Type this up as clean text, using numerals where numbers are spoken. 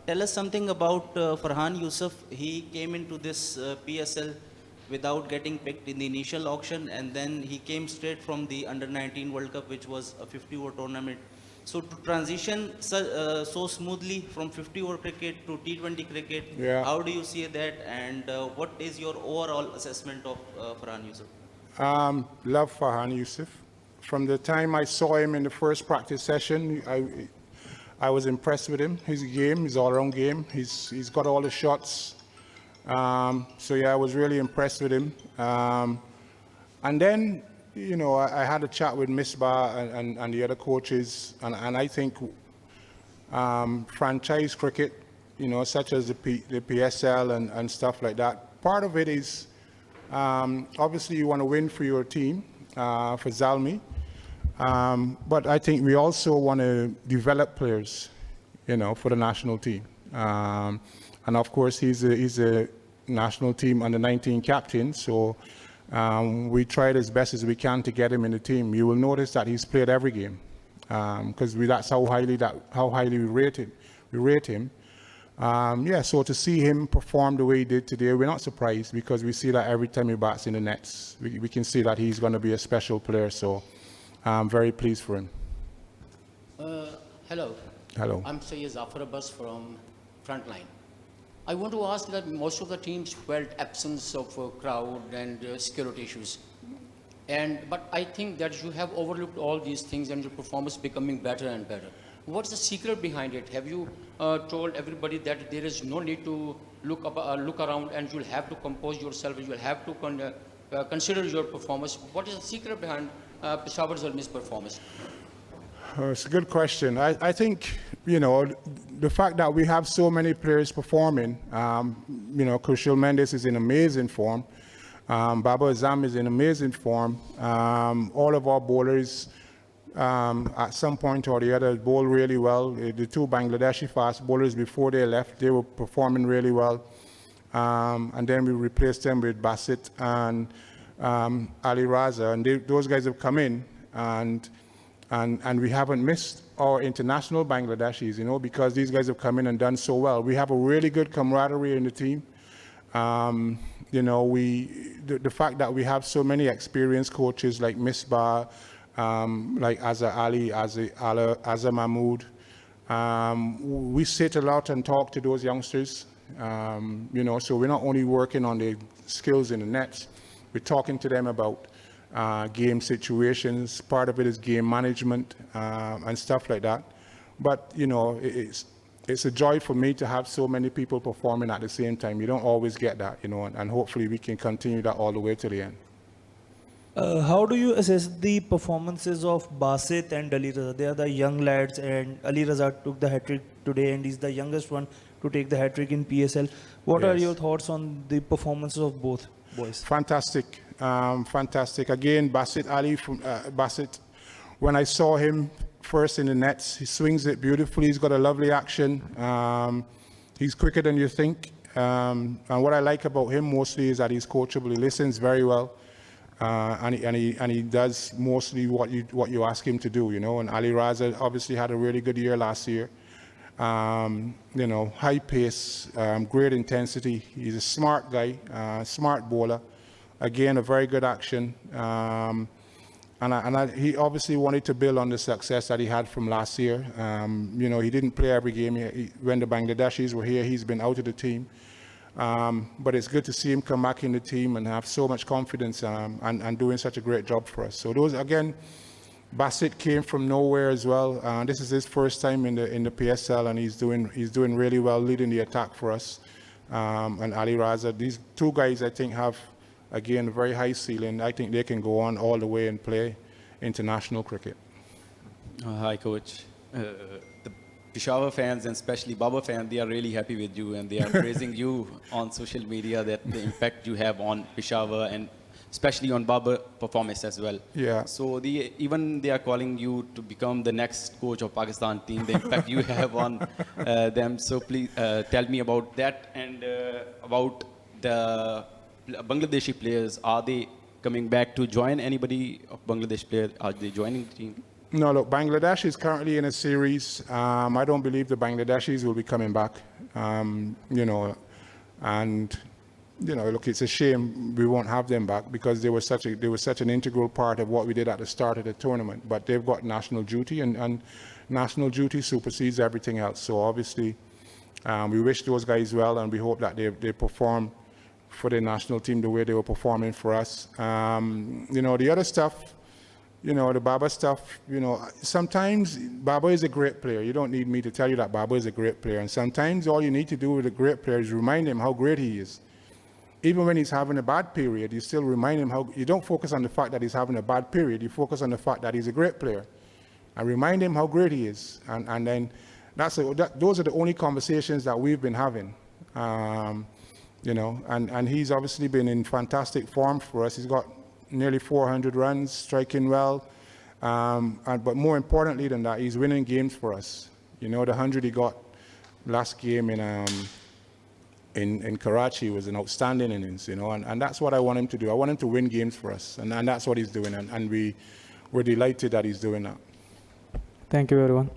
tell us something about Farhan Yusuf. He came into this PSL without getting picked in the initial auction, and then he came straight from the Under-19 World Cup, which was a 50-over tournament. So to transition so smoothly from 50-over cricket to T20 cricket, how do you see that, and what is your overall assessment of Farhan Yusuf? Love Farhan Yusuf. From the time I saw him in the first practice session, I was impressed with him. His game, his all-around game. He's got all the shots. So yeah, I was really impressed with him. And then, you know, I had a chat with Misbah and the other coaches, and I think franchise cricket, you know, such as the PSL and stuff like that, part of it is obviously you want to win for your team, for Zalmi, but I think we also want to develop players, you know, for the national team. And of course, he's a national team under-19 captain, so we tried as best as we can to get him in the team. You will notice that he's played every game, because that's how highly we rate him. Yeah, so to see him perform the way he did today, we're not surprised, because we see that every time he bats in the nets, we can see that he's going to be a special player. So I'm very pleased for him. Hello. Hello. I'm Sayyid Zafar Abbas from Frontline. I want to ask that most of the teams felt absence of crowd and security issues. But I think that you have overlooked all these things and your performance becoming better and better. What's the secret behind it? Have you told everybody that there is no need to look around, and you'll have to compose yourself, you'll have to consider your performance? What is the secret behind Peshawar Zalmi's performance? It's a good question. I think, you know, the fact that we have so many players performing, you know, Kushal Mendes is in amazing form. Baba Azam is in amazing form. All of our bowlers, at some point or the other, bowl really well. The two Bangladeshi fast bowlers before they left, they were performing really well. And then we replaced them with Basit and Ali Raza, and those guys have come in, and we haven't missed our international Bangladeshis, you know, because these guys have come in and done so well. We have a really good camaraderie in the team. You know, the fact that we have so many experienced coaches like Misbah, like Azza Ali, Azza Mahmood, we sit a lot and talk to those youngsters. You know, so we're not only working on the skills in the nets, we're talking to them about game situations. Part of it is game management and stuff like that. But, you know, it's a joy for me to have so many people performing at the same time. You don't always get that, you know, and hopefully we can continue that all the way to the end. How do you assess the performances of Basit and Ali Raza? They are the young lads, and Ali Raza took the hat-trick today, and he's the youngest one to take the hat-trick in PSL. What are your thoughts on the performances of both boys? Fantastic. Fantastic. Again, Basit Ali, Basit, when I saw him first in the nets, he swings it beautifully. He's got a lovely action. He's quicker than you think. And what I like about him mostly is that he's coachable. He listens very well. And he does mostly what you ask him to do, you know. And Ali Raza obviously had a really good year last year. You know, high pace, great intensity. He's a smart guy, smart bowler. Again, a very good action. He obviously wanted to build on the success that he had from last year. You know, he didn't play every game. When the Bangladeshis were here, he's been out of the team. But it's good to see him come back in the team and have so much confidence and doing such a great job for us. So those, again, Basit came from nowhere as well. This is his first time in the PSL, and he's doing really well, leading the attack for us. And Ali Raza, these two guys, I think, have, again, a very high ceiling. I think they can go on all the way and play international cricket. Hi, Coach. The Peshawar fans, and especially Baba fans, they are really happy with you, and they are praising you on social media, that the impact you have on Peshawar and especially on Baba performance as well. Yeah. So even they are calling you to become the next coach of Pakistan team, the impact you have on them. So please tell me about that, and about the Bangladeshi players. Are they coming back to join? Anybody of Bangladesh players, are they joining the team? No, look, Bangladesh is currently in a series. I don't believe the Bangladeshis will be coming back. You know, and you know, look, it's a shame we won't have them back because they were such an integral part of what we did at the start of the tournament. But they've got national duty, and national duty supersedes everything else. So obviously, we wish those guys well, and we hope that they perform for the national team the way they were performing for us. You know, the other stuff. You know, the Baba stuff, you know, sometimes Baba is a great player. You don't need me to tell you that Baba is a great player. And sometimes all you need to do with a great player is remind him how great he is. Even when he's having a bad period, you still remind him how, you don't focus on the fact that he's having a bad period, you focus on the fact that he's a great player. And remind him how great he is. And then those are the only conversations that we've been having. You know, and he's obviously been in fantastic form for us. He's got nearly 400 runs, striking well, but more importantly than that, he's winning games for us. You know, the 100 he got last game in Karachi was an outstanding innings, you know, and that's what I want him to do. I want him to win games for us, and that's what he's doing, and we're delighted that he's doing that. Thank you, everyone.